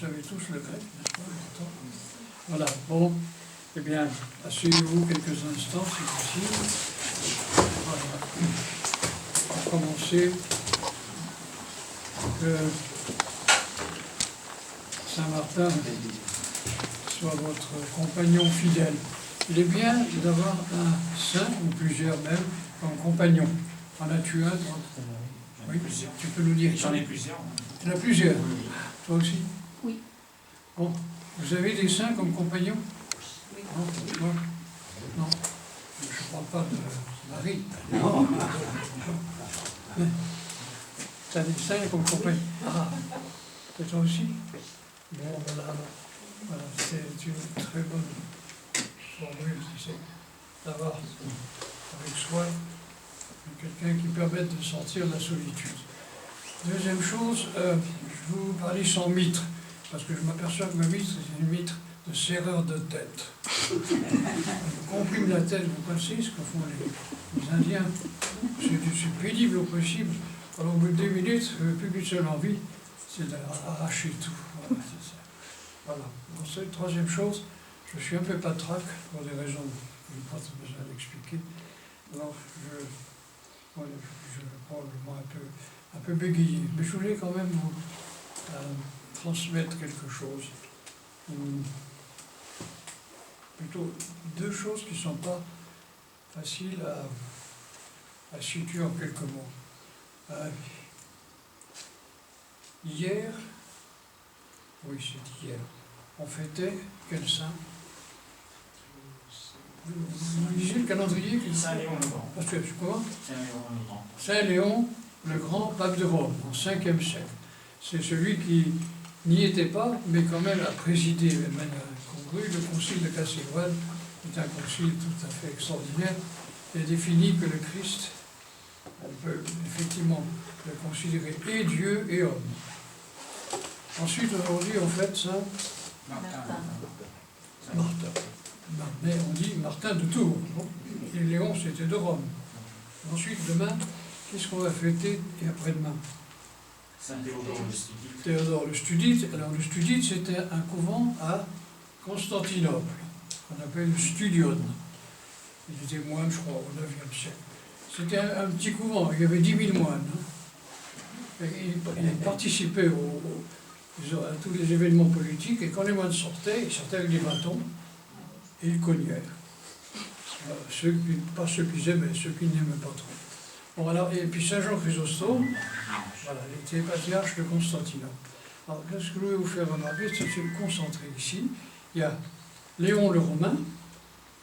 savez tous le grec, n'est-ce pas? Voilà, bon, eh bien, asseyez-vous quelques instants, si possible. Voilà. Pour commencer, que Saint-Martin soit votre compagnon fidèle. Il est bien d'avoir un saint, ou plusieurs même, comme compagnon. En as-tu un, toi? Oui, tu peux nous dire. J'en ai plusieurs. Tu en as plusieurs? Toi aussi? Oui. Bon, vous avez des saints comme compagnons? Oui. Non, non, non. Je ne parle pas de Marie. Non. Tu as des saints comme compagnons? Ah, et toi aussi? Bon, voilà. Voilà, c'est une très bonne formule, c'est d'avoir avec soi quelqu'un qui permette de sortir de la solitude. Deuxième chose, je vous parlais sans mitre, parce que je m'aperçois que ma mitre, c'est une mitre de serreur de tête. On comprime la tête, vous connaissez ce que font les Indiens. C'est pénible au possible. Alors au bout de 2 minutes, plus qu'une seule envie, c'est d'arracher tout. Voilà, c'est ça. Voilà. Ensuite, troisième chose, je suis un peu patraque pour des raisons que je n'ai pas besoin d'expliquer. Alors, je probablement un peu bégayé. Mais je voulais quand même vous transmettre quelque chose. Plutôt 2 choses qui ne sont pas faciles à situer en quelques mots. Hier, oui, c'est hier, on fêtait quel saint? Vous lisez le calendrier? Saint-Léon le Grand. Parce que, comment? Saint-Léon le Grand. Saint-Léon le Grand, pape de Rome, au 5e siècle. C'est celui qui n'y était pas, mais quand même a présidé de manière congrue le concile de Chalcédoine. C'est un concile tout à fait extraordinaire et définit que le Christ, on peut effectivement le considérer et Dieu et homme. Ensuite, aujourd'hui, on fête Saint Martin. Mais on dit Martin de Tours. Bon. Et Léon, c'était de Rome. Ensuite, demain, qu'est-ce qu'on va fêter et après-demain? Saint Théodore le Studite. Théodore le Studite. Alors, le Studite, c'était un couvent à Constantinople, qu'on appelle le Studione. Il était moine, je crois, au 9e siècle. C'était un petit couvent, il y avait 10 000 moines. Hein. Il participait à tous les événements politiques, et quand les moines sortaient, ils sortaient avec des bâtons, et ils cognèrent. Pas ceux qu'ils aimaient, ceux qui n'aimaient pas trop. Bon, alors, et puis Saint Jean Chrysostome, voilà, il était patriarche de Constantinople. Alors, ce que je voulais vous faire remarquer, c'est de se concentrer ici. Il y a Léon le Romain,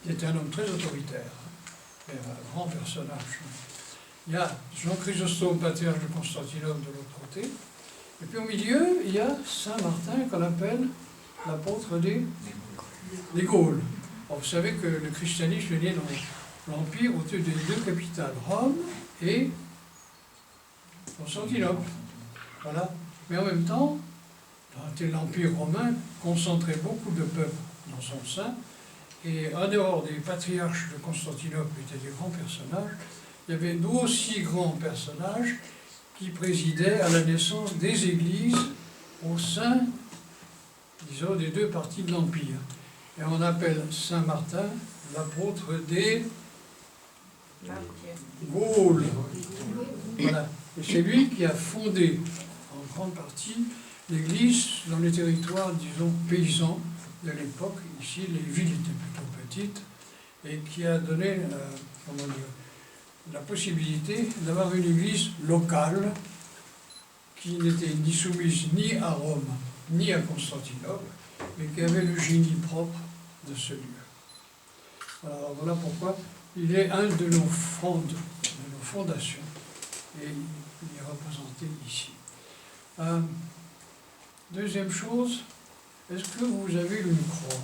qui était un homme très autoritaire, un grand personnage. Il y a Jean Chrysostome, patriarche de Constantinople, de l'autre côté. Et puis au milieu, il y a Saint Martin, qu'on appelle l'apôtre des Gaules. Alors, vous savez que le christianisme est né dans l'Empire autour des 2 capitales, Rome et Constantinople. Voilà. Mais en même temps, l'Empire romain concentrait beaucoup de peuples dans son sein, et en dehors des patriarches de Constantinople, qui étaient des grands personnages, il y avait d'aussi grands personnages qui présidaient à la naissance des églises au sein, disons, des 2 parties de l'Empire. Et on appelle Saint Martin l'apôtre des Gaules. Voilà. Et c'est lui qui a fondé, en grande partie, l'Église dans les territoires, disons, paysans de l'époque. Ici, les villes étaient plutôt petites, et qui a donné, la possibilité d'avoir une Église locale qui n'était ni soumise ni à Rome, ni à Constantinople, mais qui avait le génie propre de ce lieu. Alors voilà pourquoi il est un de nos fondations, et il est représenté ici. Deuxième chose, est-ce que vous avez une croix?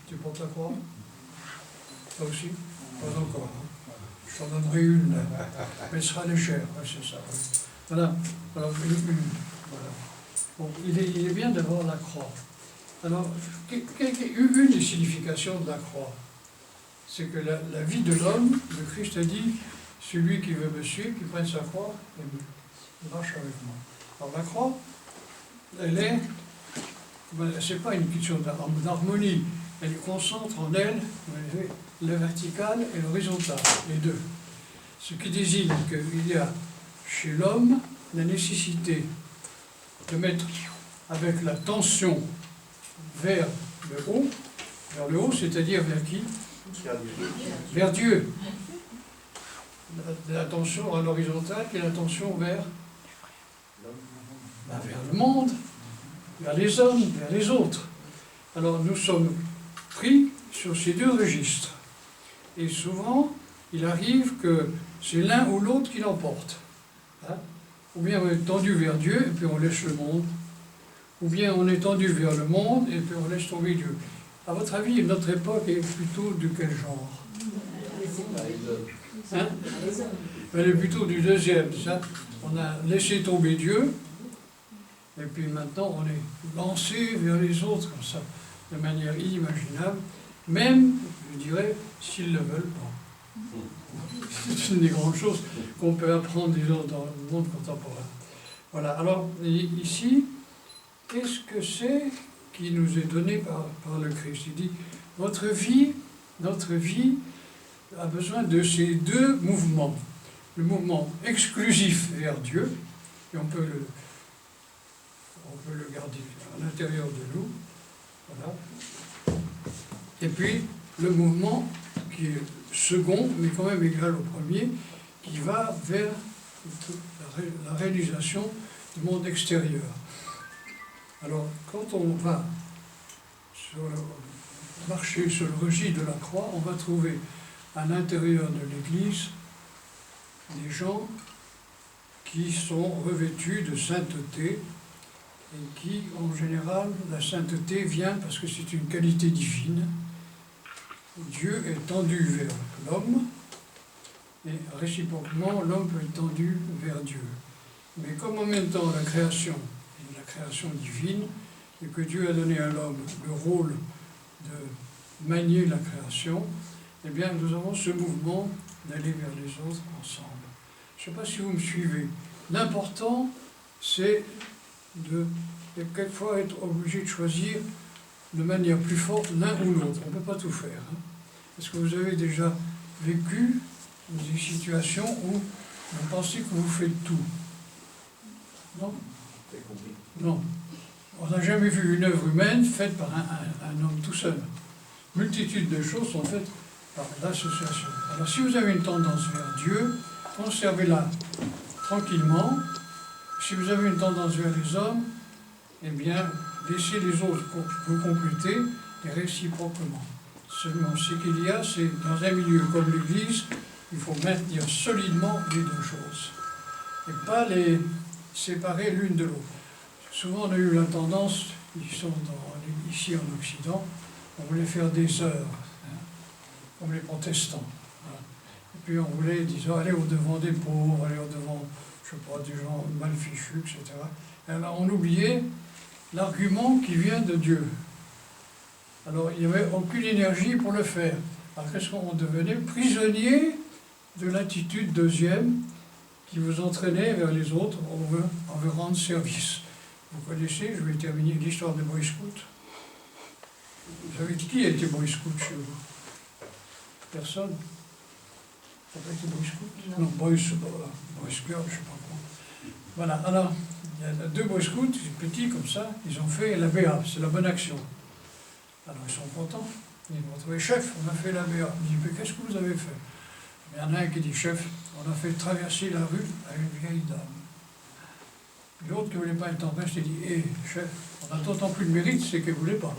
Tu portes la croix? Toi aussi? Pas encore. Hein. Je t'en donnerai une, mais elle sera légère, ouais, c'est ça. Oui. Voilà. Alors, voilà. Bon, il est bien d'avoir la croix. Alors, une des significations de la croix, c'est que la vie de l'homme, le Christ a dit, celui qui veut me suivre, qui prenne sa croix, et marche avec moi. Alors la croix elle est, c'est pas une question d'harmonie, elle concentre en elle le vertical et l'horizontal, les deux. Ce qui désigne qu'il y a chez l'homme la nécessité de mettre avec la tension vers le haut, c'est-à-dire vers qui? Vers Dieu. La tension à l'horizontale et la tension vers le monde, vers les hommes, vers les autres. Alors nous sommes pris sur ces deux registres. Et souvent, il arrive que c'est l'un ou l'autre qui l'emporte. Hein? Ou bien on est tendu vers Dieu et puis on laisse le monde. Ou bien on est tendu vers le monde et puis on laisse tomber Dieu. À votre avis, notre époque est plutôt de quel genre? Hein? Elle est plutôt du deuxième. Ça. On a laissé tomber Dieu et puis maintenant on est lancé vers les autres comme ça, de manière inimaginable, même, je dirais, s'ils ne le veulent pas. C'est une des grandes choses qu'on peut apprendre, disons, dans le monde contemporain. Voilà, alors ici, qu'est-ce que c'est qui nous est donné par le Christ? Il dit, notre vie a besoin de ces deux mouvements. Le mouvement exclusif vers Dieu, et on peut le garder à l'intérieur de nous, voilà. Et puis le mouvement qui est second, mais quand même égal au premier, qui va vers la réalisation du monde extérieur. Alors, quand on va marcher sur le registre de la croix, on va trouver à l'intérieur de l'Église des gens qui sont revêtus de sainteté et qui, en général, la sainteté vient parce que c'est une qualité divine. Dieu est tendu vers l'homme et réciproquement, l'homme peut être tendu vers Dieu. Mais comme en même temps la création est la création divine et que Dieu a donné à l'homme le rôle de manier la création, eh bien nous avons ce mouvement d'aller vers les autres ensemble. Je ne sais pas si vous me suivez. L'important, c'est de quelquefois être obligé de choisir de manière plus forte l'un ou l'autre. On ne peut pas tout faire. Hein. Est-ce que vous avez déjà vécu des situations où vous pensez que vous faites tout? Non? Non. On n'a jamais vu une œuvre humaine faite par un homme tout seul. Multitude de choses sont faites par l'association. Alors si vous avez une tendance vers Dieu, conservez-la tranquillement. Si vous avez une tendance vers les hommes, eh bien, laissez les autres vous compléter et réciproquement. Seulement, ce qu'il y a, c'est dans un milieu comme l'Église, il faut maintenir solidement les deux choses. Et pas les séparer l'une de l'autre. Souvent, on a eu la tendance, ici en Occident, on voulait faire des heures, hein, comme les protestants. Voilà. Et puis on voulait, disons, aller au-devant des pauvres, aller au-devant, je ne sais pas, des gens mal fichus, etc. Et alors on oubliait l'argument qui vient de Dieu. Alors il n'y avait aucune énergie pour le faire. Alors qu'est-ce qu'on devenait? Prisonnier de l'attitude deuxième qui vous entraînait vers les autres, on veut rendre service. Vous connaissez, je vais terminer l'histoire des Boy Scouts. Vous savez qui a été Boy Scout chez vous? Personne? Ça n'a pas été Boy Scout? Non, Boy Scout, je ne sais pas quoi. Voilà, alors, il y a deux Boy Scouts, petits comme ça, ils ont fait la BA, c'est la bonne action. Alors ils sont contents, ils vont trouver chef, on a fait la BA. Ils disent, mais qu'est-ce que vous avez fait? Il y en a un qui dit, chef, on a fait traverser la rue à une vieille dame. L'autre qui ne voulait pas être empêché, dit, hé, chef, on a d'autant plus de mérite, c'est qu'elle ne voulait pas.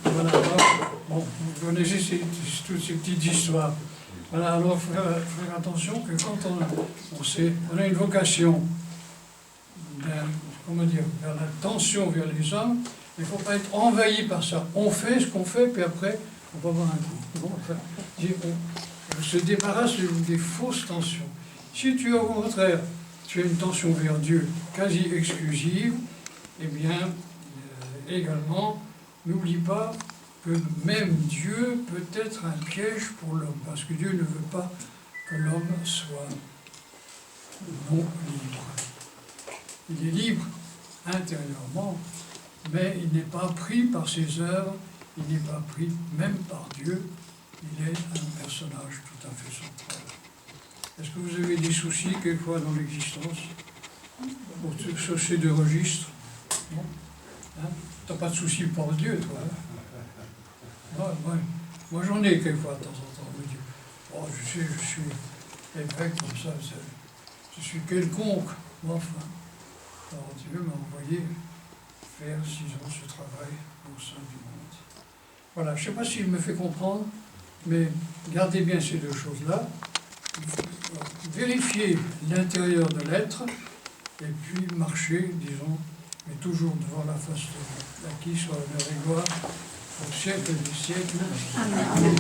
Voilà, alors, bon, vous connaissez toutes ces petites histoires. Voilà, alors il faut faire attention que quand on a une vocation, comment dire, vers la tension vers les hommes, il ne faut pas être envahi par ça. On fait ce qu'on fait, puis après, on va avoir un coup. Bon, enfin, on se débarrasse des fausses tensions. Si tu, au contraire, tu as une tension vers Dieu quasi exclusive, eh bien, également, n'oublie pas que même Dieu peut être un piège pour l'homme, parce que Dieu ne veut pas que l'homme soit non libre. il est libre intérieurement, mais il n'est pas pris par ses œuvres, il n'est pas pris même par Dieu, il est un personnage tout à fait central. Est-ce que vous avez des soucis quelquefois dans l'existence sur ces deux registres? Non, hein? T'as pas de soucis pour Dieu, toi, hein? Moi j'en ai quelquefois de temps en temps, me dire, oh, je suis évêque comme ça, je suis quelconque, mais enfin, alors Dieu m'a envoyé faire 6 ans ce travail au sein du monde. Voilà, je ne sais pas s'il me fait comprendre, mais gardez bien ces deux choses-là. Vérifiez l'intérieur de l'être, et puis marcher, disons, mais toujours devant la face de Dieu. À qui soit l'honneur et gloire au siècle des siècles. Amen.